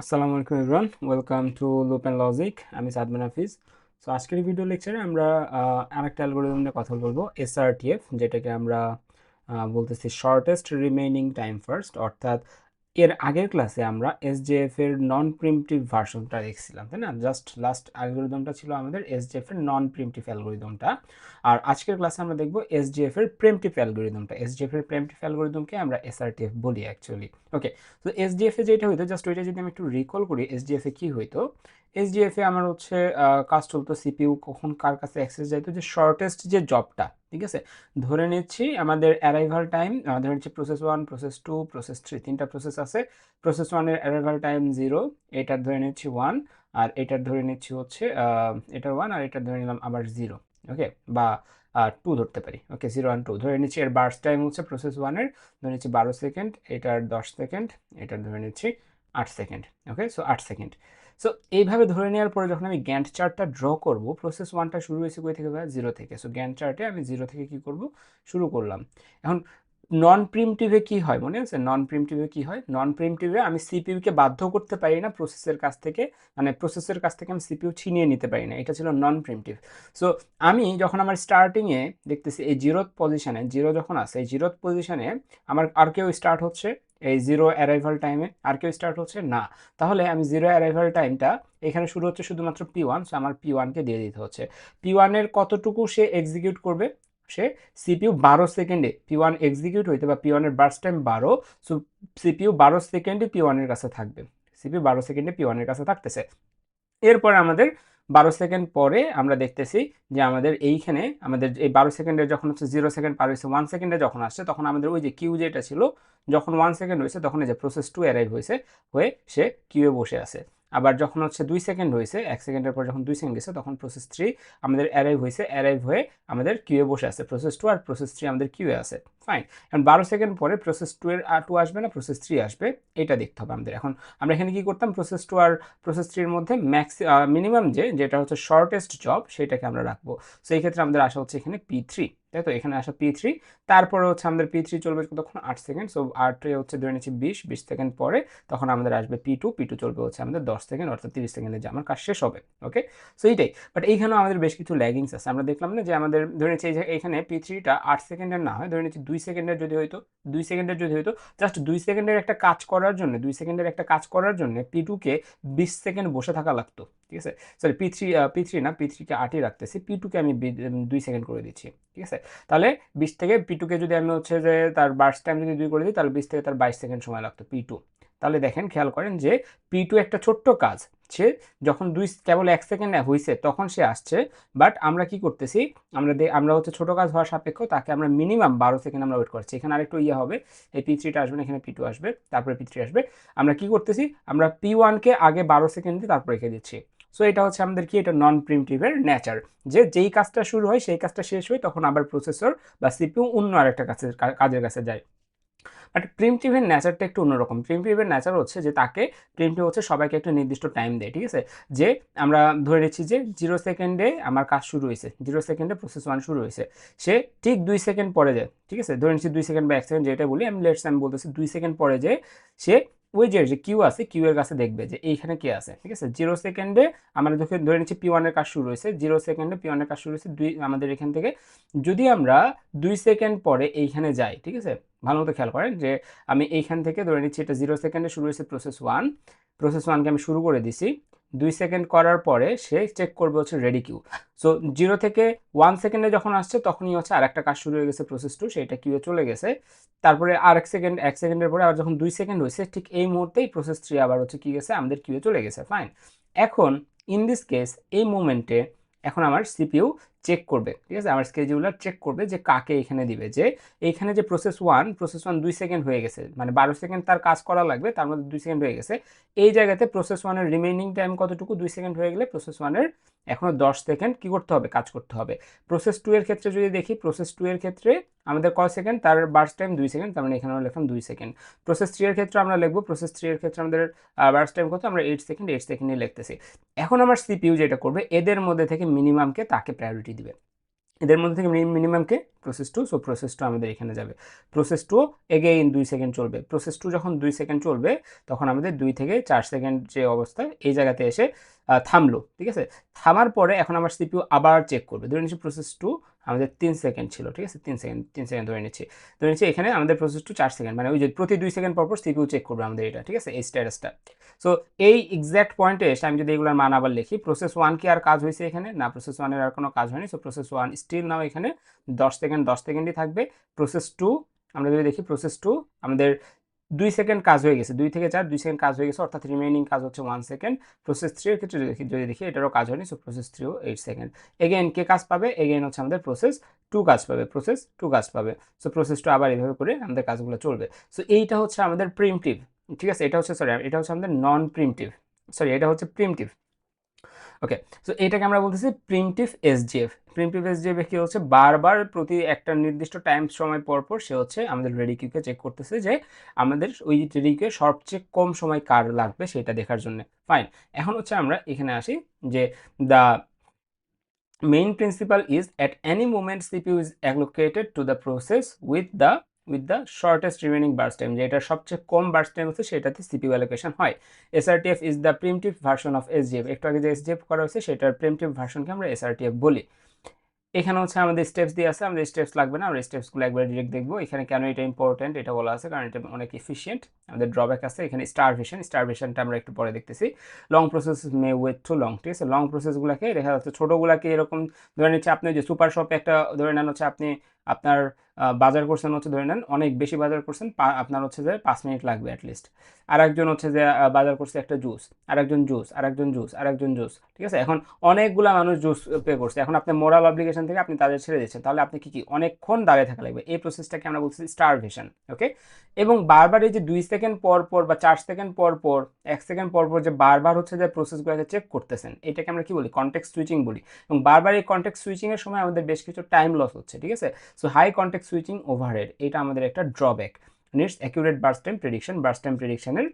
আসসালামু আলাইকুম everyone, welcome to loop and logic. আমি সাদমান হাফিজ। সো আজকের ভিডিও লেকচারে আমরা আরেকটা অ্যালগোরিদম নিয়ে কথা বলবো, এসআরটিএফ, যেটাকে আমরা বলতেছি শর্টেস্ট রিমেইনিং টাইম ফার্স্ট। অর্থাৎ এর আগের ক্লাসে আমরা এসজেএফ এর নন প্রিমটিভ ভার্সনটা দেখছিলাম, তাই না? জাস্ট লাস্ট অ্যালগোরিদমটা ছিল আমাদের এসজেএফ এর নন প্রিমটিভ অ্যালগোরিদমটা। আর আজকের ক্লাসে আমরা দেখবো এসজেএফ এর প্রিমটিভ অ্যালগোরিদমটা। এসজেএফ এর প্রিমটিভ অ্যালগোরিদমকে আমরা এসআরটিএফ বলি অ্যাকচুয়ালি। ওকে, তো এসডিএফ এ যেটা হইতো, জাস্ট ওইটা যদি আমি একটু রিকল করি, এসডিএফ এ কি হইতো? এসডিএফ এ আমার হচ্ছে কাজ চলতো, সিপিইউ কখন কার কাছে অ্যাক্সেস যাইতো, যে শর্টেস্ট যে জবটা, ঠিক আছে? ধরে নিচ্ছি আমাদের অ্যারাইভাল টাইম, ধরে নিচ্ছি প্রসেস 1, প্রসেস 2, প্রসেস 3, তিনটা প্রসেস আছে। প্রসেস 1 এর অ্যারাইভাল টাইম 0, এটার ধরে নিচ্ছি 1, আর এটার ধরে নিচ্ছি হচ্ছে এটার 1, আর এটার ধরে নিলাম আবার 0। ওকে, বা 2 ধরতে পারি। ওকে, 0 আর 2 ধরে নিচ্ছি। এর বার্স্ট টাইম হচ্ছে প্রসেস 1 এর ধরে নিচ্ছি 12 সেকেন্ড, এটার 10 সেকেন্ড, এটার ধরে নিচ্ছি 8 সেকেন্ড। ওকে, সো 8 সেকেন্ড। সো এইভাবে ধরে নেওয়ার পরে যখন আমি গ্যান্ট চার্টটা ড্র করব, প্রসেস 1টা শুরু হয়েছে কই থেকে? 0 থেকে। সো গ্যান্ট চার্টে আমি 0 থেকে কি করব? শুরু করলাম। এখন নন প্রিমটিভে কি হয় মনে আছে? নন প্রিমটিভে কি হয়? নন প্রিমটিভে আমি সিপিইউকে বাধ্য করতে পারি না প্রসেসের কাছ থেকে, মানে প্রসেসের কাছ থেকে আমি সিপিইউ ছিনিয়ে নিতে পারি না। এটা ছিল নন প্রিমটিভ। সো আমি যখন আমার স্টার্টিংয়ে দেখতেছি এই জিরোথ পজিশনে, জিরো যখন আছে, এই জিরোথ পজিশনে আমার আর কেউ স্টার্ট হচ্ছে এই জিরো অ্যারাইভাল টাইমে? আর কেউ স্টার্ট হচ্ছে না। তাহলে আমি জিরো অ্যারাইভাল টাইমটা, এখানে শুরু হচ্ছে শুধুমাত্র পি1, সো আমার পি1কে দিয়ে দিতে হচ্ছে। পি1-এর কতটুকু সে এক্সিকিউট করবে? সে সিপিইউ 12 সেকেন্ডে পি1 এক্সিকিউট হইতে, বা পি1-এর বার্স্ট টাইম 12, সো সিপিইউ 12 সেকেন্ডে পি1-এর কাছে থাকবে। সিপিইউ 12 সেকেন্ডে পি1-এর কাছে থাকতেছে। এরপরে আমাদের 12 সেকেন্ড পরে আমরা দেখতেছি যে আমাদের এইখানে আমাদের এই 12 সেকেন্ডের যখন হচ্ছে 0 সেকেন্ড পার হয়েছে, 1 সেকেন্ডে যখন আসছে, তখন আমাদের ওই যে কিউ যেটা ছিল, যখন 1 সেকেন্ড হয়েছে তখন এই যে প্রসেস 2 অ্যারাইভ হয়েছে, হয়ে সে কিউয়ে বসে আছে। আবার যখন হচ্ছে 2 সেকেন্ড হয়েছে, 1 সেকেন্ডের পর যখন 2 সেকেন্ড গেছে, তখন প্রসেস 3 আমাদের অ্যারাইভ হয়েছে, অ্যারাইভ হয়ে আমাদের কিউয়ে বসে আছে। প্রসেস 2 আর প্রসেস 3 আমাদের কিউয়ে আছে। ফাইন। এখন 12 সেকেন্ড পরে প্রসেস 2 এর 2 আসবে না প্রসেস 3 আসবে, এটা দেখতে হবে আমাদের। এখন আমরা এখানে কি করতাম? প্রসেস 2 আর প্রসেস 3 এর মধ্যে মিনিমাম যেটা হচ্ছে শর্টেস্ট জব, সেটাকে আমরা রাখবো। সো এই ক্ষেত্রে আমাদের আসা হচ্ছে এখানে পি3, তাই তো? এখানে আসা পি3। তারপরে হচ্ছে আমাদের পি3 চলবে কতক্ষণ? 8 সেকেন্ড। সো 8 হচ্ছে ধরে নিচ্ছি 20 সেকেন্ড পরে তখন আমাদের আসবে পি2। পি2 চলবে হচ্ছে আমাদের 10 সেকেন্ড, অর্থাৎ 30 সেকেন্ডে যে আমার কাজ শেষ হবে। ওকে, সো এইটাই। বাট এইখানেও আমাদের বেশ কিছু ল্যাগিংস আছে। আমরা দেখলাম না যে আমাদের ধরে নিচ্ছি এইখানে পি3টা 8 সেকেন্ডের না হয়, ধরে নিচ্ছি 2 সেকেন্ডের যদি হইতো, 2 সেকেন্ডের যদি হইতো, জাস্ট 2 সেকেন্ডের একটা কাজ করার জন্য, 2 সেকেন্ডের একটা কাজ করার জন্য পি2কে 20 সেকেন্ড বসে থাকা লাগতো, ঠিক আছে? সরি, পি থ্রি না, পি3কে 8ই রাখতেছি, পি2কে আমি 2 সেকেন্ড করে দিচ্ছি, ঠিক আছে? তাহলে 20 থেকে পি2কে যদি আমি হচ্ছে যে তার বার্স্ট টাইম যদি 2 করে দিই, তাহলে 20 থেকে তার 22 সেকেন্ড সময় লাগতো পি2। তাহলে দেখেন, খেয়াল করেন যে পি2 একটা ছোট্ট কাজ, সে যখন কেবল 1 সেকেন্ড হয়েছে তখন সে আসছে। বাট আমরা কি করতেছি? আমরা হচ্ছে ছোট কাজ হওয়ার সাপেক্ষ তাকে আমরা মিনিমাম 12 সেকেন্ড আমরা ওয়েট করছি। এখানে আরেকটু ইয়ে হবে, এই পি3টা আসবে না, এখানে পি2 আসবে, তারপরে পি3 আসবে। আমরা কি করতেছি? আমরা পি1কে আগে 12 সেকেন্ড দিয়ে তারপর রেখে দিচ্ছি। সো এটা হচ্ছে আমাদের কি, এটা নন প্রিমটিভের নেচার, যে যেই কাজটা শুরু হয় সেই কাজটা শেষ হয়, তখন আবার প্রসেসর বা সিপিইউ অন্য আরেকটা কাজের কাছে যায়। বাট প্রিমটিভের নেচারটা একটু অন্যরকম। প্রিমটিভের নেচার হচ্ছে যে প্রিমটিভ হচ্ছে সবাইকে একটা নির্দিষ্ট টাইম দেয়, ঠিক আছে? যে আমরা ধরে নিচ্ছি যে 0 সেকেন্ডে আমার কাজ শুরু হয়েছে, 0 সেকেন্ডে প্রসেস 1 শুরু হয়েছে, সে ঠিক 2 সেকেন্ড পরে যায়, ঠিক আছে? ধরে নিচ্ছি 2 সেকেন্ড বা 1 সেকেন্ড যেটা বলি আমি, আমি বলতেছি 2 সেকেন্ড পরে যে সে ওই যে কিউ আছে, কিউ এর কাছে দেখবে যে এইখানে কে আছে, ঠিক আছে? 0 সেকেন্ডে আমরা ধরে নিচ্ছি পি1 এর কাজ শুরু হয়েছে, 0 সেকেন্ডে পি1 এর কাজ শুরু হয়েছে, আমাদের এখান থেকে যদি আমরা 2 সেকেন্ড পরে এইখানে যাই, ঠিক আছে? ভালো মতো খেয়াল করেন যে আমি এইখান থেকে ধরে নিচ্ছি এটা 0 সেকেন্ডে শুরু হয়েছে প্রসেস 1, প্রসেস 1কে আমি শুরু করে দিছি। 2 সেকেন্ড করার পরে সে চেক করবে হচ্ছে রেডি কিউ। সো 0 থেকে 1 সেকেন্ডে যখন আসছে তখনই হচ্ছে আর একটা কাজ শুরু হয়ে গেছে প্রসেস 2, সেটা কিউয়ে চলে গেছে। তারপরে আর 1 সেকেন্ডের পরে আবার যখন 2 সেকেন্ড হয়েছে, ঠিক এই মুহূর্তেই প্রসেস 3 আবার হচ্ছে কি গেছে, আমাদের কিউয়ে চলে গেছে। ফাইন। এখন ইন দিস কেস, এই মুভমেন্টে এখন আমার সিপিইউ চেক করবে, ঠিক আছে? আমার স্কেডিউলার চেক করবে যে কাকে এখানে দিবে, যে এইখানে যে প্রসেস ওয়ান 2 সেকেন্ড হয়ে গেছে, মানে 12 সেকেন্ড তার কাজ করা লাগবে, তার মধ্যে 2 সেকেন্ড হয়ে গেছে। এই জায়গাতে প্রসেস ওয়ানের রিমেইনিং টাইম কতটুকু? 2 সেকেন্ড হয়ে গেলে প্রসেস ওয়ানের এখনো 10 সেকেন্ড কি করতে হবে? কাজ করতে হবে। প্রসেস 2 এর ক্ষেত্রে যদি দেখি, প্রসেস 2 এর ক্ষেত্রে আমাদের কয় সেকেন্ড? তার বার্স্ট টাইম 2 সেকেন্ড, তার মানে এখানে আমরা লিখলাম 2 সেকেন্ড। প্রসেস 3 এর ক্ষেত্রে আমরা লিখবো, প্রসেস 3 এর ক্ষেত্রে আমাদের বার্স্ট টাইম কত? আমরা 8 সেকেন্ড, 8 সেকেন্ডই লিখতেছি। এখন আমার সিপিইউ যেটা করবে, এদের মধ্যে থেকে মিনিমামকে তাকে প্রায়োরিটি দিবে। এদের মধ্যে থেকে মিনিমামকে process two, so process two আমাদের এখানে যাবে। প্রসেস টু এগেইন 2 সেকেন্ড চলবে। প্রসেস টু যখন 2 সেকেন্ড চলবে তখন আমাদের 2 থেকে 4 সেকেন্ড যে অবস্থা এই জায়গাতে এসে থামলো, ঠিক আছে। থামার পরে এখন আমার সিপিইউ আবার চেক করবে। ধরে নিচ্ছি প্রসেস টু আমাদের 3 সেকেন্ড ছিল, ঠিক আছে, 3 সেকেন্ড ধরে নিচ্ছি এখানে আমাদের প্রসেস টু 4 সেকেন্ড, মানে ওই যে প্রতি 2 সেকেন্ড পর পর সিপিইউ চেক করবে আমাদের এটা, ঠিক আছে, এই স্ট্যাটাসটা। সো এই এক্স্যাক্ট পয়েন্টে এসে আমি যদি এগুলোর মান আবার লিখি, প্রসেস 1 কি আর কাজ হয়েছে এখানে? না, প্রসেস 1 এর আর কোনো কাজ হয়নি। সো প্রসেস 1 স্টিল নাও এখানে 10 সেকেন্ডই থাকবে। প্রসেস 2 আমরা যদি দেখি, প্রসেস 2 আমাদের 2 সেকেন্ড কাজ হয়ে গেছে, 2 থেকে 4 2 সেকেন্ড কাজ হয়ে গেছে, অর্থাৎ রিমেইনিং কাজ হচ্ছে 1 সেকেন্ড। প্রসেস 3 এর ক্ষেত্রে যদি দেখি এটারও কাজ হয়নি, সো প্রসেস 3ও 8 সেকেন্ড। এগেইন কে কাজ পাবে? এগেইন হচ্ছে আমাদের প্রসেস 2 কাজ পাবে, প্রসেস 2 কাজ পাবে। সো প্রসেস 2 আবার এইভাবে করে আমাদের কাজগুলো চলবে। সো এইটা হচ্ছে আমাদের প্রিমিটিভ, ঠিক আছে। এটা হচ্ছে এটা হচ্ছে আমাদের নন প্রিমিটিভ, এটা হচ্ছে প্রিমিটিভ। ওকে, সো এটাকে আমরা বলতেছি প্রিমিটিভ এসজিএফ। প্রিমিটিভ এসজিএফ কি হচ্ছে, বারবার প্রতি একটা নির্দিষ্ট টাইম সময় পর পর সে হচ্ছে আমাদের রেডি কিউকে চেক করতেছে যে আমাদের ওই রেডি কিউয়ে সবচেয়ে কম সময় কার লাগবে সেটা দেখার জন্য। ফাইন, এখন হচ্ছে আমরা এখানে আসি যে the main principle is at any moment CPU is allocated to the process with the shortest remaining burst time, যেটা সবচেয়ে কম বার্স্ট টাইম হচ্ছে সেটাতে CPU অ্যালোকেশন হয়। SRTF is the primitive version of SGF, একটু আগে যে SGF করা হয়েছে সেটার প্রিমিটিভ ভার্সনকে আমরা SRTF বলি। এখানে হচ্ছে আমাদের স্টেপস দিয়ে আছে, আমাদের স্টেপস লাগবে না, আমরা স্টেপসগুলো একবার ডিরেক্ট দেখবো। এখানে কেন এটা ইম্পর্টেন্ট এটা বলা আছে, কারণ এটা অনেক এফিশিয়েন্ট। আমাদের ড্রব্যাক আছে এখানে স্টারভেশনটা আমরা একটু পরে দেখতেছি। Long process may wait too long, ঠিক আছে। লং প্রসেসগুলোকে দেখা যাচ্ছে ছোটোগুলাকে এরকম ধরে নিচ্ছে, আপনি যে সুপার শপে একটা ধরে নেন হচ্ছে আপনি আপনার বাজার করছেন হচ্ছে ধরে নেন অনেক বেশি বাজার করছেন, আপনার হচ্ছে যে 5 মিনিট লাগবে অ্যাটলিস্ট। আর একজন হচ্ছে যে বাজার করছে একটা জুস, আরেকজন জুস, আরেকজন জুস, আরেকজন জুস, ঠিক আছে। এখন অনেকগুলা মানুষ জুস পে করছে, এখন আপনি মোরাল অব্লিগেশন থেকে আপনি তাদের ছেড়ে দিচ্ছেন, তাহলে আপনি কি অনেকক্ষণ দাঁড়িয়ে থাকা লাগবে। এই প্রসেসটাকে আমরা বলছি স্টারভেশন, ওকে। এবং বারবার এই যে 2 সেকেন্ড পর পর বা 4 সেকেন্ড পর পর 1 সেকেন্ড পর পর যে বারবার হচ্ছে যে প্রসেসগুলোকে চেক করতেছেন, এটাকে আমরা কি বলি? কনটেক্সট সুইচিং বলি। এবং বারবার এই কনটেক্সট সুইচিং এর সময় আমাদের বেশ কিছু টাইম লস হচ্ছে, ঠিক আছে। So high context switching overhead, এটা আমাদের একটা drawback. Next accurate burst time prediction, burst time প্রেডিকশনের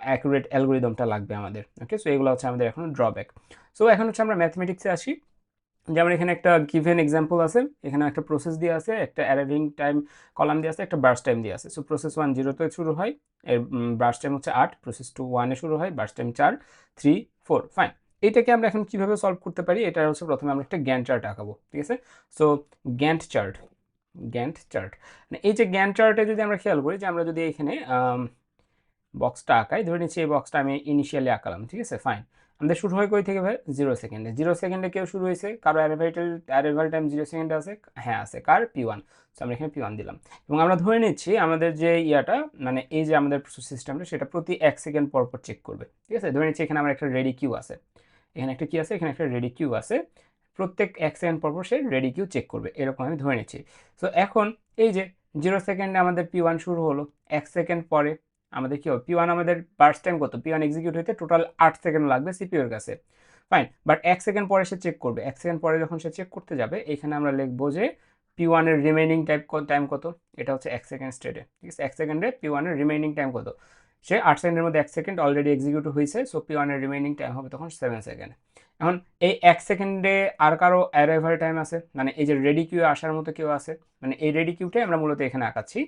অ্যাকুরেট অ্যালগোরিদমটা লাগবে আমাদের, ওকে। সো এগুলো হচ্ছে আমাদের এখন ড্রব্যাক। সো এখন হচ্ছে আমরা ম্যাথমেটিক্সে আসি। যেমন এখানে একটা গিভেন এক্সাম্পল আছে, এখানে একটা প্রসেস দিয়ে আছে, একটা অ্যারাইভিং টাইম কলাম দিয়ে আছে, একটা বার্স্ট টাইম দিয়ে আছে। সো প্রসেস 1 0তে শুরু হয়, এর বার্স্ট টাইম হচ্ছে 8। প্রসেস 2 1 এ শুরু হয়, বার্স্ট টাইম 4 3 4। ফাইন, এটাকে আমরা এখন কিভাবে সলভ করতে পারি? এটা হচ্ছে প্রথমে আমরা একটা গ্যান্ট চার্ট আঁকাবো, ঠিক আছে। So Gantt chart, Gantt chart, মানে এই যে গ্যান্ট চার্টে যদি আমরা খেয়াল করি যে আমরা যদি এখানে বক্সটা আঁকাই, ধরে নিচ্ছি এই বক্সটা আমি ইনিশিয়ালি আঁকালাম, ঠিক আছে। ফাইন, আমাদের শুরু হয় কই থেকে ভাই? 0 সেকেন্ডে। 0 সেকেন্ডে কেউ শুরু হয়েছে? কারো অ্যারাইভাল টাইম 0 সেকেন্ডে আছে? হ্যাঁ আছে। কার? P1। সো আমরা এখানে P1 দিলাম এবং আমরা ধরে নিচ্ছি আমাদের যে ইয়াটা, মানে এই যে আমাদের সিস্টেমটা সেটা প্রতি 1 সেকেন্ড পর পর চেক করবে, ঠিক আছে। ধরে নিচ্ছি এখানে আমার একটা রেডি কিউ আছে, এখানে একটা কি আছে? এখানে একটা রেডি কিউ আছে। প্রত্যেক 1 সেকেন্ড পর পর সে রেডি কিউ চেক করবে, এরকম আমি ধরে নিচ্ছি। সো এখন এই যে 0 সেকেন্ডে আমাদের P1 শুরু হলো, 1 সেকেন্ড পরে আমাদের কি হবে? P1 আমাদের বার্স্ট টাইম কত? P1 এক্সিকিউট হইতে টোটাল 8 সেকেন্ড লাগবে সিপিইউ এর কাছে। ফাইন, বাট 1 সেকেন্ড পরে সে চেক করবে। 1 সেকেন্ড পরে যখন সে চেক করতে যাবে, এখানে আমরা লিখবো যে P1 এর রিমেইনিং টাইম কত? এটা হচ্ছে 1 সেকেন্ড স্টেটে, ঠিক আছে। 1 সেকেন্ডে P1 এর রিমেইনিং টাইম কত? সে 8 সেকেন্ডের মধ্যে 1 সেকেন্ড অলরেডি এক্সিকিউট হয়েছে, সো P1 এর রিমেইনিং টাইম হবে তখন 7 সেকেন্ড। এখন এই 1 সেকেন্ডে আর কারো অ্যারাইভাল টাইম আছে, মানে এই যে রেডি কিউ আসার মতো কেউ আছে, মানে এই রেডি কিউটাই আমরা মূলত এখানে আঁকাচ্ছি।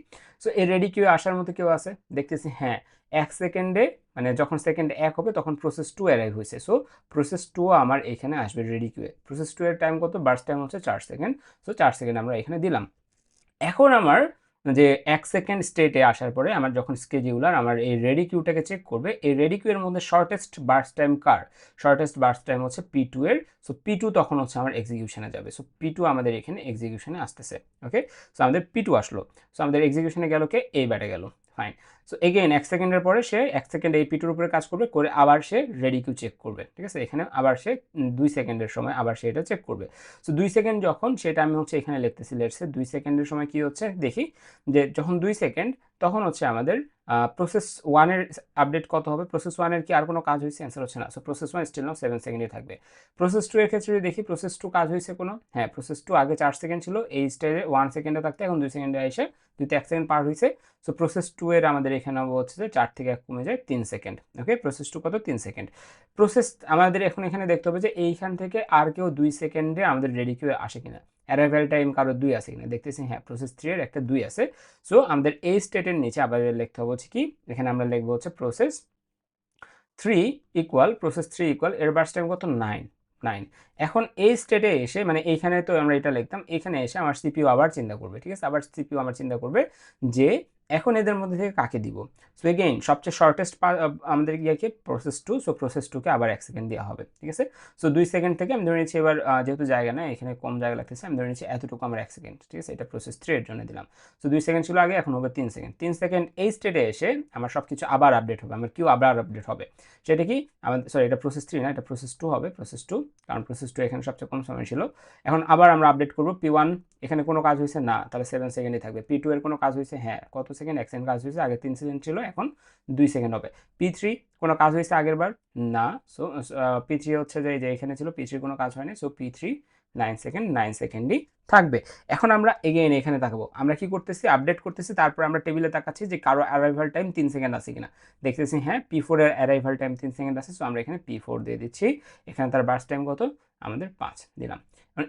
সো এই রেডি কিউ আসার মতো কেউ আছে, দেখতেছি হ্যাঁ 1 সেকেন্ডে, মানে যখন সেকেন্ড 1 হবে তখন প্রসেস 2 অ্যারাইভ হয়েছে। সো প্রসেস 2 আমার এখানে আসবে রেডি কিউয়ে। প্রসেস 2 এর টাইম কত? বার্স্ট টাইম হচ্ছে 4 সেকেন্ড। সো 4 সেকেন্ড আমরা এখানে দিলাম। এখন আমার যে 1 সেকেন্ড স্টেটে আসার পরে আমার যখন স্কেডিউলার আমার এই রেডি কিউটাকে চেক করবে, এই রেডি কিউ এর মধ্যে শর্টেস্ট বার্স্ট টাইম কার? শর্টেস্ট বার্স্ট টাইম হচ্ছে P2 এর। সো P2 তখন হচ্ছে আমার এক্সিকিউশনে যাবে। সো P2 আমাদের এখানে এক্সিকিউশনে আসতেছে, ওকে। সো আমাদের P2 আসলো। সো আমাদের এক্সিকিউশনে গেল কে? এই ব্যাটে গেল। ফাইন, সো এগেইন 1 সেকেন্ডের পরে সে 1 সেকেন্ড এই P2 এর উপরে কাজ করবে, করে আবার সে রেডি কিউ চেক করবে, ঠিক আছে। এখানে আবার সে 2 সেকেন্ডের সময় আবার সে এটা চেক করবে। সো 2 সেকেন্ড যখন, সেটা আমি হচ্ছে এখানে লিখতেছি, লেটসে 2 সেকেন্ডের সময় কি হচ্ছে দেখি, যে যখন 2 সেকেন্ড তখন হচ্ছে আমাদের প্রসেস 1 এর আপডেট কত হবে? প্রসেস 1 এর কি আর কোনো কাজ হয়েছে? অ্যান্সার হচ্ছে না। সো প্রসেস 1 স্টিল নাও 7 সেকেন্ডই থাকবে। প্রসেস 2 এর ক্ষেত্রে যদি দেখি, প্রসেস 2 কাজ হয়েছে কোনো? হ্যাঁ, প্রসেস 2 আগে 4 সেকেন্ড ছিল, এই স্টেজে 1 সেকেন্ডে থাকতে এখন 2 সেকেন্ডে এসে 2 তে 1 সেকেন্ড পার হয়েছে। সো প্রসেস 2 এর আমাদের এখানে হচ্ছে যে 4 থেকে 1 কমে যায় 3 সেকেন্ড, ওকে। প্রসেস 2 কত? 3 সেকেন্ড। প্রসেস আমাদের এখন এখানে দেখতে হবে যে এইখান থেকে আর কেউ 2 সেকেন্ডে আমাদের রেডি কিউ আসে কিনা। অ্যারাইভাল টাইম কারো 2 আছে কিনা, দেখতেছি হ্যাঁ প্রসেস 3 এর একটা 2 আছে। সো আমাদের এই স্টেটের নিচে আবার লিখতে হবে হচ্ছে কি, এখানে আমরা লিখবো হচ্ছে প্রসেস 3 ইকুয়াল এর বার্স্ট টাইম কত 9 9। এখন এই স্টেটে এসে মানে এইখানে তো আমরা এটা লিখতাম, এখানে এসে আমার সিপিইউ আবার চিন্তা করবে, ঠিক আছে, আবার সিপিইউ আমার চিন্তা করবে যে এখন এদের মধ্যে থেকে কাকে দিব। সো এগেইন সবচেয়ে শর্টেস্ট আমাদের কি প্রসেস 2, সো প্রসেস 2 কে আবার 1 সেকেন্ড দেওয়া হবে, ঠিক আছে। সো 2 সেকেন্ড থেকে আমি ধরে নিচ্ছি এবার যেহেতু জায়গা না এখানে কম জায়গা লাগতেছে, আমি ধরে নিচ্ছি এতটুকু আমার 1 সেকেন্ড, ঠিক আছে, এটা প্রসেস 3 এর জন্য দিলাম। সো 2 সেকেন্ড ছিল আগে, এখন হবে 3 সেকেন্ড। 3 সেকেন্ড এই স্টেটে এসে আমার সব কিছু আবার আপডেট হবে, আমার কিউ আবার আপডেট হবে। সেটা কি আমাদের, সরি এটা প্রসেস 3 না, এটা প্রসেস 2 হবে, প্রসেস 2, কারণ প্রসেস 2 এখানে সবচেয়ে কম সময় ছিল। এখন আবার আমরা আপডেট করব P1, এখানে কোনো কাজ হয়েছে না, তাহলে 7 সেকেন্ডই থাকবে। P2 এর কোনো কাজ হয়েছে, হ্যাঁ কত সেকেন্ড, 1 সেকেন্ড কাজ হয়েছে, আগে 3 সেকেন্ড ছিল এখন 2 সেকেন্ড হবে। P3 কোনো কাজ হয়েছে আগের বার না, সো P3 হচ্ছে যে এখানে ছিল, P3 কোনো কাজ হয়নি, সো P3 9 সেকেন্ড, 9 সেকেন্ডই থাকবে। এখন আমরা এগেইন এখানে তাকাবো, আমরা কি করতেছি আপডেট করতেছি, তারপর আমরা টেবিলে তাকাচ্ছি যে কারো অ্যারাইভাল টাইম 3 সেকেন্ড আছে কিনা, দেখতেছি হ্যাঁ P4 এর অ্যারাইভাল টাইম 3 সেকেন্ড আছে, সো আমরা এখানে P4 দিয়ে দিচ্ছি। এখানে তার বার্স্ট টাইম কত আমাদের 5 দিলাম।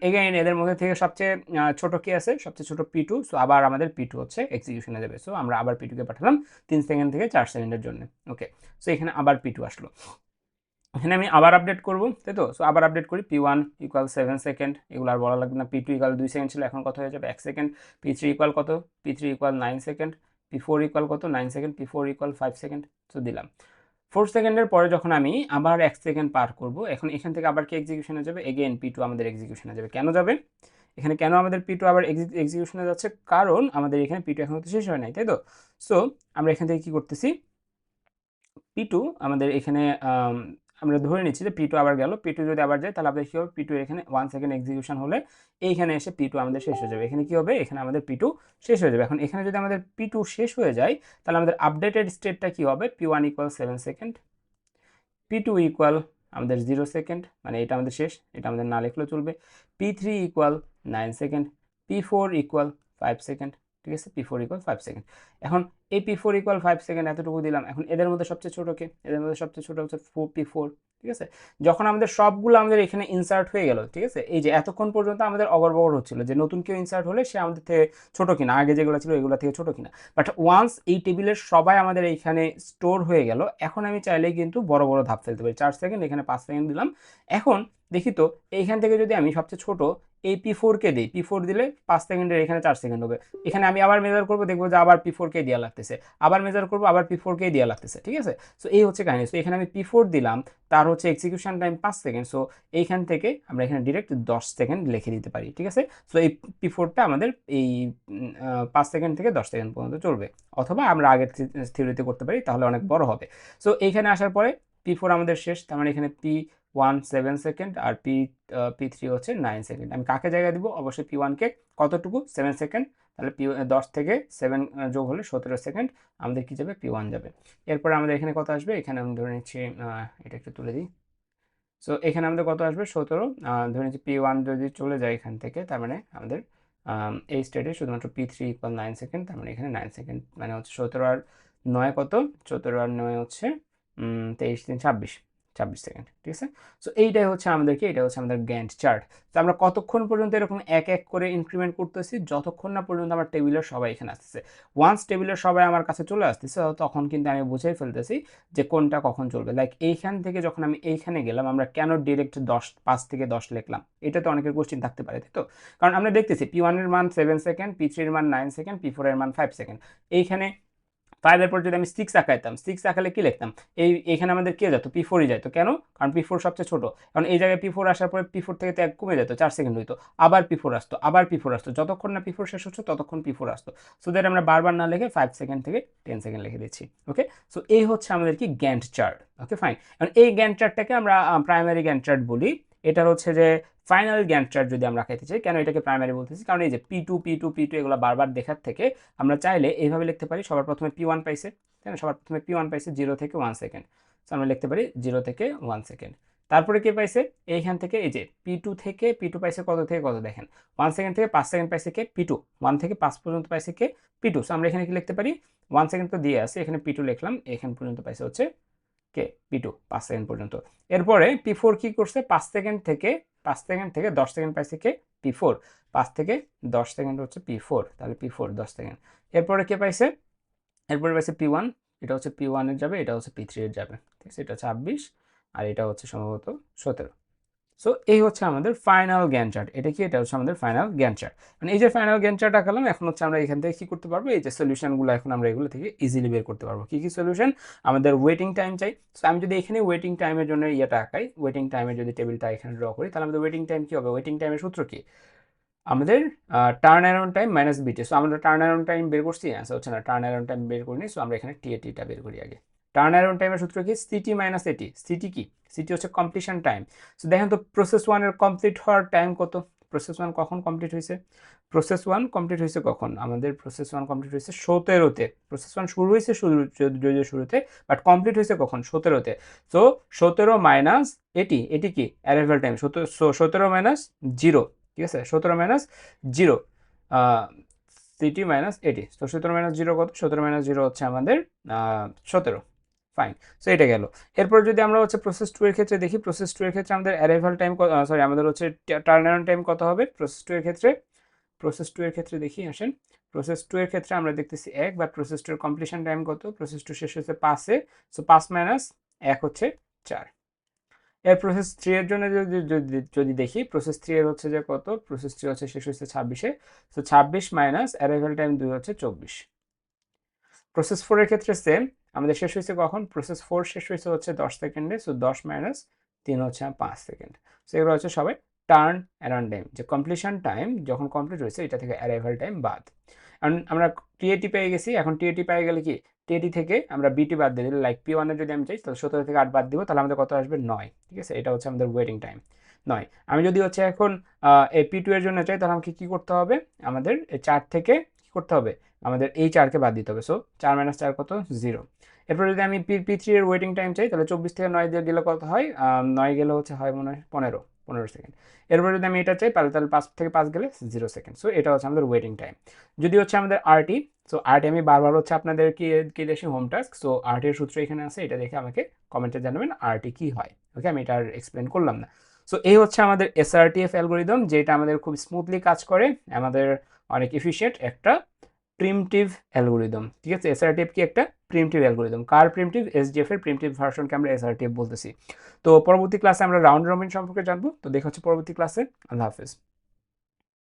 এগেইন এদের মধ্যে থেকে সবচেয়ে ছোট কি আছে, সবচেয়ে ছোট P2, সো আবার আমাদের P2 হচ্ছে এক্সিকিউশনে যাবে, সো আমরা আবার P2 কে পাঠালাম 3 সেকেন্ড থেকে 4 সেকেন্ডের জন্য। ওকে, সো এখানে আবার P2 আসলো, এখানে আমি আবার আপডেট করবো, তাই তো। সো আবার আপডেট করি, P1 ইকুয়াল 7 সেকেন্ড, এগুলো আর বলা লাগবে না। P2 ইকুয়াল 2 সেকেন্ড ছিল, এখন কত হয়ে যাবে 1 সেকেন্ড। P3 ইকুয়াল কত, P3 equal 9 second. P4 equal কত 9 second, P4 equal 5 second, so দিলাম। 4 সেকেন্ডের পরে যখন আমি আবার 1 সেকেন্ড পার করব, এখন এখান থেকে আবার কি এক্সিকিউশনে যাবে, এগেইন P2 আমাদের এক্সিকিউশনে যাবে। কেন যাবে এখানে, কেন আমাদের P2 আবার এক্সিকিউশনে যাচ্ছে, কারণ আমাদের এখানে P2 এখন তো শেষ হয় নাই, তাই তো। সো আমরা এখান থেকে কি করতেছি, P2 আমাদের এখানে আমরা ধরে নিচ্ছি যে P2 আবার গেল, P2 যদি আবার যায় তাহলে আমাদের কি হবে, P2 এখানে 1 সেকেন্ড এক্সিকিউশন হলে এইখানে এসে P2 আমাদের শেষ হয়ে যাবে। এখানে কি হবে, এখানে আমাদের P2 শেষ হয়ে যাবে। এখন এখানে যদি আমাদের P2 শেষ হয়ে যায় তাহলে আমাদের আপডেটেড স্টেটটা কি হবে, P1 equal 7 second, P2 equal আমাদের 0 সেকেন্ড, মানে এটা আমাদের শেষ, এটা আমাদের না লিখলেও চলবে। P3 equal 9 second, P4 equal 5 second, ঠিক আছে, P4 ইকুয়াল 5 সেকেন্ড। এখন এই P4 ইকুয়াল 5 সেকেন্ড এতটুকু দিলাম। এখন এদের মধ্যে সবচেয়ে ছোট কে, এদের মধ্যে সবচেয়ে ছোট হচ্ছে P4, ঠিক আছে। যখন আমাদের সবগুলো আমাদের এখানে ইনসার্ট হয়ে গেল, ঠিক আছে, এই যে এতক্ষণ পর্যন্ত আমাদের অগড়বড় হচ্ছিল যে নতুন কেউ ইনসার্ট হলে সে আমাদের থেকে ছোট কিনা, আগে যেগুলো ছিল এগুলো থেকে ছোট কিনা, বাট ওয়ান্স এই টেবিলের সবাই আমাদের এইখানে স্টোর হয়ে গেল, এখন আমি চাইলেই কিন্তু বড় বড় ধাপ ফেলতে পারি। 4 সেকেন্ড, এখানে 5 সেকেন্ড দিলাম। এখন দেখি তো এইখান থেকে যদি আমি সবচেয়ে ছোট এই P4 কে দিই, P4 দিলে 5 সেকেন্ডের এখানে 4 সেকেন্ড হবে। এখানে আমি আবার মেজার করবো, দেখবো যে আবার P4 কে দেওয়া লাগতেছে, আবার মেজার করবো, আবার P4 কে দেওয়া লাগতেছে, ঠিক আছে। সো এই হচ্ছে কাহিনী। সো এখানে আমি P4 দিলাম, তার হচ্ছে এক্সিকিউশন টাইম 5 সেকেন্ড, সো এইখান থেকে আমরা এখানে ডিরেক্ট 10 সেকেন্ড লিখে দিতে পারি, ঠিক আছে। সো এই P4টা আমাদের এই 5 সেকেন্ড থেকে 10 সেকেন্ড পর্যন্ত চলবে, অথবা আমরা আগের থিওরিতে করতে পারি, তাহলে অনেক বড় হবে। সো এইখানে আসার পরে P4 আমাদের শেষ, তার মানে এখানে P1 7 সেকেন্ড আর P3 হচ্ছে 9 সেকেন্ড। আমি কাকে জায়গা দিব, অবশ্যই P1 কে, কতটুকু 7 সেকেন্ড, তাহলে 10 থেকে 7 যোগ হলে 17 সেকেন্ড আমাদের কি যাবে, P1 যাবে। এরপরে আমাদের এখানে কত আসবে, এখানে আমি ধরে নিচ্ছি এটা একটু তুলে দিই। সো এখানে আমাদের কত আসবে 17, ধরে নিচ্ছি P1 যদি চলে যায় এখান থেকে, তার মানে আমাদের এই স্টেটে শুধুমাত্র P3 ইকুয়াল 9 সেকেন্ড, তার মানে এখানে 9 সেকেন্ড, মানে হচ্ছে 17 আর 9 কত, 17 আর 9 হচ্ছে 23 3 26 26 সেকেন্ড, ঠিক আছে। সো এইটাই হচ্ছে আমাদের কি, এটা হচ্ছে আমাদের গ্যান্ট চার্ট। তো আমরা কতক্ষণ পর্যন্ত এরকম এক এক করে ইনক্রিমেন্ট করতেছি, যতক্ষণ না পর্যন্ত আমার টেবিলের সবাই এখানে আসতেছে। ওয়ান্স টেবিলের সবাই আমার কাছে চলে আসতেছে, তখন কিন্তু আমি বুঝেই ফেলতেছি যে কোনটা কখন চলবে। লাইক এইখান থেকে যখন আমি এইখানে গেলাম, আমরা কেন ডিরেক্ট 5 থেকে 10 লিখলাম, এটা তো অনেকের কোশ্চেন থাকতে পারে, তাই তো। কারণ আমরা দেখতেছি P1 এর মান 7 সেকেন্ড, P3 এর মান 9 সেকেন্ড, P4 এর মান 5 সেকেন্ড। এইখানে 5 এর পর যদি আমি 6 আঁকাইতাম, 6 আঁকালে কি লিখতাম, এখানে আমাদের কে যেত, P4ই যেত। কেন, কারণ P4 সবচেয়ে ছোট। কারণ এই জায়গায় P4 আসার পরে P4 থেকে ত্যাগ কমে যেত, 4 সেকেন্ড হইতো, আবার P4 আসতো, আবার P4 আসতো, যতক্ষণ না P4 শেষ হচ্ছে ততক্ষণ P4 আসতো। সো দ্যাট আমরা বারবার না লিখে 5 সেকেন্ড থেকে 10 সেকেন্ড লিখে দিচ্ছি। ওকে, সো এই হচ্ছে আমাদের কি গ্যান্ট চার্ট। ওকে ফাইন, এখন এই গ্যান্ট চার্টটাকে আমরা প্রাইমারি গ্যান্ট চার্ট বলি। এটার হচ্ছে যে ফাইনাল গ্যান্ট চার্ট যদি আমরা খাইতে চাই, কেন এটাকে প্রাইমারি বলতেছি, কারণ এই যে P2 এগুলো বারবার দেখার থেকে আমরা চাইলে এইভাবে লিখতে পারি, সবার প্রথমে P1 পাইছে, তাই না, সবার প্রথমে P1 পাইছে 0 থেকে 1 সেকেন্ড, সো আমরা লিখতে পারি 0 থেকে 1 সেকেন্ড। তারপরে কে পাইছে, এইখান থেকে এই যে P2 পাইছে কত থেকে কত, দেখেন 1 সেকেন্ড থেকে 5 সেকেন্ড পাইছে কে, P2, 1 থেকে 5 পর্যন্ত পাইছে কে, P2। সো আমরা এখানে কি লিখতে পারি, 1 সেকেন্ড তো দিয়ে আছে, এখানে P2 লিখলাম, এখান পর্যন্ত পাইছে হচ্ছে কে, P2, 5 সেকেন্ড পর্যন্ত। এরপরে P4 কি করছে, 5 সেকেন্ড থেকে 10 সেকেন্ড পাইছে কে, P4, 5 থেকে 10 সেকেন্ড হচ্ছে P4, তাহলে P4 10 সেকেন্ড। এরপরে কে পাইছে? এরপরে পাইছে P1, এটা হচ্ছে P1 এর যাবে, এটা হচ্ছে P3 এর যাবে, ঠিক আছে, এটা 26 আর এটা হচ্ছে সম্ভবত 17। সো এই হচ্ছে আমাদের ফাইনাল গ্যান চার্ট। এটা কি? এটা হচ্ছে আমাদের ফাইনাল গ্যান চার্ট। মানে এই যে ফাইনাল গ্যান চার্ট আঁকালাম, এখন হচ্ছে আমরা এখান থেকে কি করতে পারবো, এই যে সলিউশনগুলো এখন আমরা এগুলো থেকে ইজিলি বের করতে পারবো। কি কি সলিউশন? আমাদের ওয়েটিং টাইম চাই। সো আমি যদি এখানে ওয়েটিং টাইমের জন্য ইয়েটা আঁকাই, ওয়েটিং টাইমের যদি টেবিলটা এখানে ড্র করি, তাহলে আমাদের ওয়েটিং টাইম কি হবে? ওয়েটিং টাইমের সূত্র কি? আমাদের টার্ন অ্যারাউন্ড টাইম মাইনাস বিটি। সো আমরা টার্ন অ্যারাউন্ড টাইম বের করছি, অ্যান্সার হচ্ছে না, টার্ন অ্যারাউন্ড টাইম বের করিনি। সো আমরা এখানে টিএটিটা বের করি আগে। টার্ন অ্যারাউন্ড টাইমের সূত্র কি? সিটি মাইনাস এটি। সিটি কি? সিটি হচ্ছে কমপ্লিশন টাইম। সো দেখেন তো প্রসেস ওয়ানের কমপ্লিট হওয়ার টাইম কত? প্রসেস ওয়ান কখন কমপ্লিট হয়েছে? প্রসেস ওয়ান কমপ্লিট হয়েছে কখন? আমাদের প্রসেস ওয়ান কমপ্লিট হয়েছে 17তে। প্রসেস ওয়ান শুরু হয়েছে শুরুতে, বাট কমপ্লিট হয়েছে কখন? 17তে। সো 17 মাইনাস এটি, এটি কি? Arrival time. 17 মাইনাস 0, ঠিক আছে, 17 মাইনাস 0, সিটি মাইনাস এটি। তো 17 মাইনাস 0 কত? 17 মাইনাস 0 হচ্ছে আমাদের 17। ফাইন। সো এটা গেল। এরপর যদি আমরা হচ্ছে প্রসেস 2 এর ক্ষেত্রে দেখি, প্রসেস 2 এর ক্ষেত্রে আমাদের অ্যারাইভাল টাইম, সরি, আমাদের হচ্ছে টার্ন অ্যারাউন্ড টাইম কত হবে প্রসেস 2 এর ক্ষেত্রে? প্রসেস 2 এর ক্ষেত্রে দেখি, আসেন। প্রসেস 2 এর ক্ষেত্রে আমরা দেখতেছি 1, বাট প্রসেস 2 এর কমপ্লিশন টাইম কত? প্রসেস 2 শেষ হচ্ছে 5-এ। সো 5 মাইনাস 1 হচ্ছে 4। এর প্রসেস 3 এর জন্য যদি দেখি, প্রসেস 3 এর হচ্ছে যে কত? প্রসেস 3 হচ্ছে শেষ হচ্ছে 26-এ। সো 26 মাইনাস অ্যারাইভাল টাইম 2 হচ্ছে 24। প্রসেস 4 এর ক্ষেত্রে সেম, আমাদের শেষ হয়েছে কখন? প্রসেস 4 শেষ হয়েছে হচ্ছে 10 সেকেন্ডে। সো 10 মাইনাস 3 হচ্ছে 5 সেকেন্ড। সো এগুলো হচ্ছে সবাই টার্ন অ্যারাউন্ড টাইম, যে কমপ্লিশন টাইম যখন কমপ্লিট হয়েছে এটা থেকে অ্যারাইভাল টাইম বাদ। কারণ আমরা টিএটি পেয়ে গেছি, এখন টিএটি পেয়ে গেলে কি, টিএটি থেকে আমরা বিটি বাদ দিয়ে দিলে, লাইক P1 এর যদি আমি চাই, তাহলে 17 থেকে 8 বাদ দিব, তাহলে আমাদের কত আসবে? 9, ঠিক আছে, এটা হচ্ছে আমাদের ওয়েটিং টাইম 9। আমি যদি হচ্ছে এখন এই P2 এর জন্য চাই, তাহলে আমাকে কি করতে হবে? আমাদের এই 4 থেকে কি করতে হবে? আমাদের এই 4কে বাদ দিতে হবে। সো 4 মাইনাস 4 কত? 0। এরপর যদি আমি P3 এর ওয়েটিং টাইম চাই, তাহলে 24 থেকে 9 দিয়ে গেলে কত হয়? 9 গেলে হচ্ছে হয় মনে হয় 15 সেকেন্ড। এরপর যদি আমি এটা চাই, তাহলে 5 থেকে 5 গেলে 0 সেকেন্ড। সো এটা হচ্ছে আমাদের ওয়েটিং টাইম। যদি হচ্ছে আমাদের আরটি, সো আরটি আমি বারবার হচ্ছে আপনাদের কি দেখি হোম টাস্ক। সো আরটি এর সূত্র এখানে আছে, এটা দেখে আমাকে কমেন্টে জানাবেন আরটি কি হয়। ওকে, আমি এটা আর এক্সপ্লেন করলাম না। সো এই হচ্ছে আমাদের এসআরটিএফ অ্যালগোরিদম, যেটা আমাদের খুব স্মুথলি কাজ করে, আমাদের অনেক এফিশিয়েন্ট একটা প্রিমিটিভ অ্যালগোরিদম, ঠিক আছে। এসআরটিএফ কি? একটা প্রিমিটিভ অ্যালগোরিদম। কার প্রিমিটিভ? এসডিএফ এর প্রিমিটিভ ভার্সনকে আমরা এসআরটিএফ বলতেছি। তো পরবর্তী ক্লাসে আমরা রাউন্ড রবিন সম্পর্কে জানবো। তো দেখা হচ্ছে পরবর্তী ক্লাসে। আল্লাহ হাফেজ।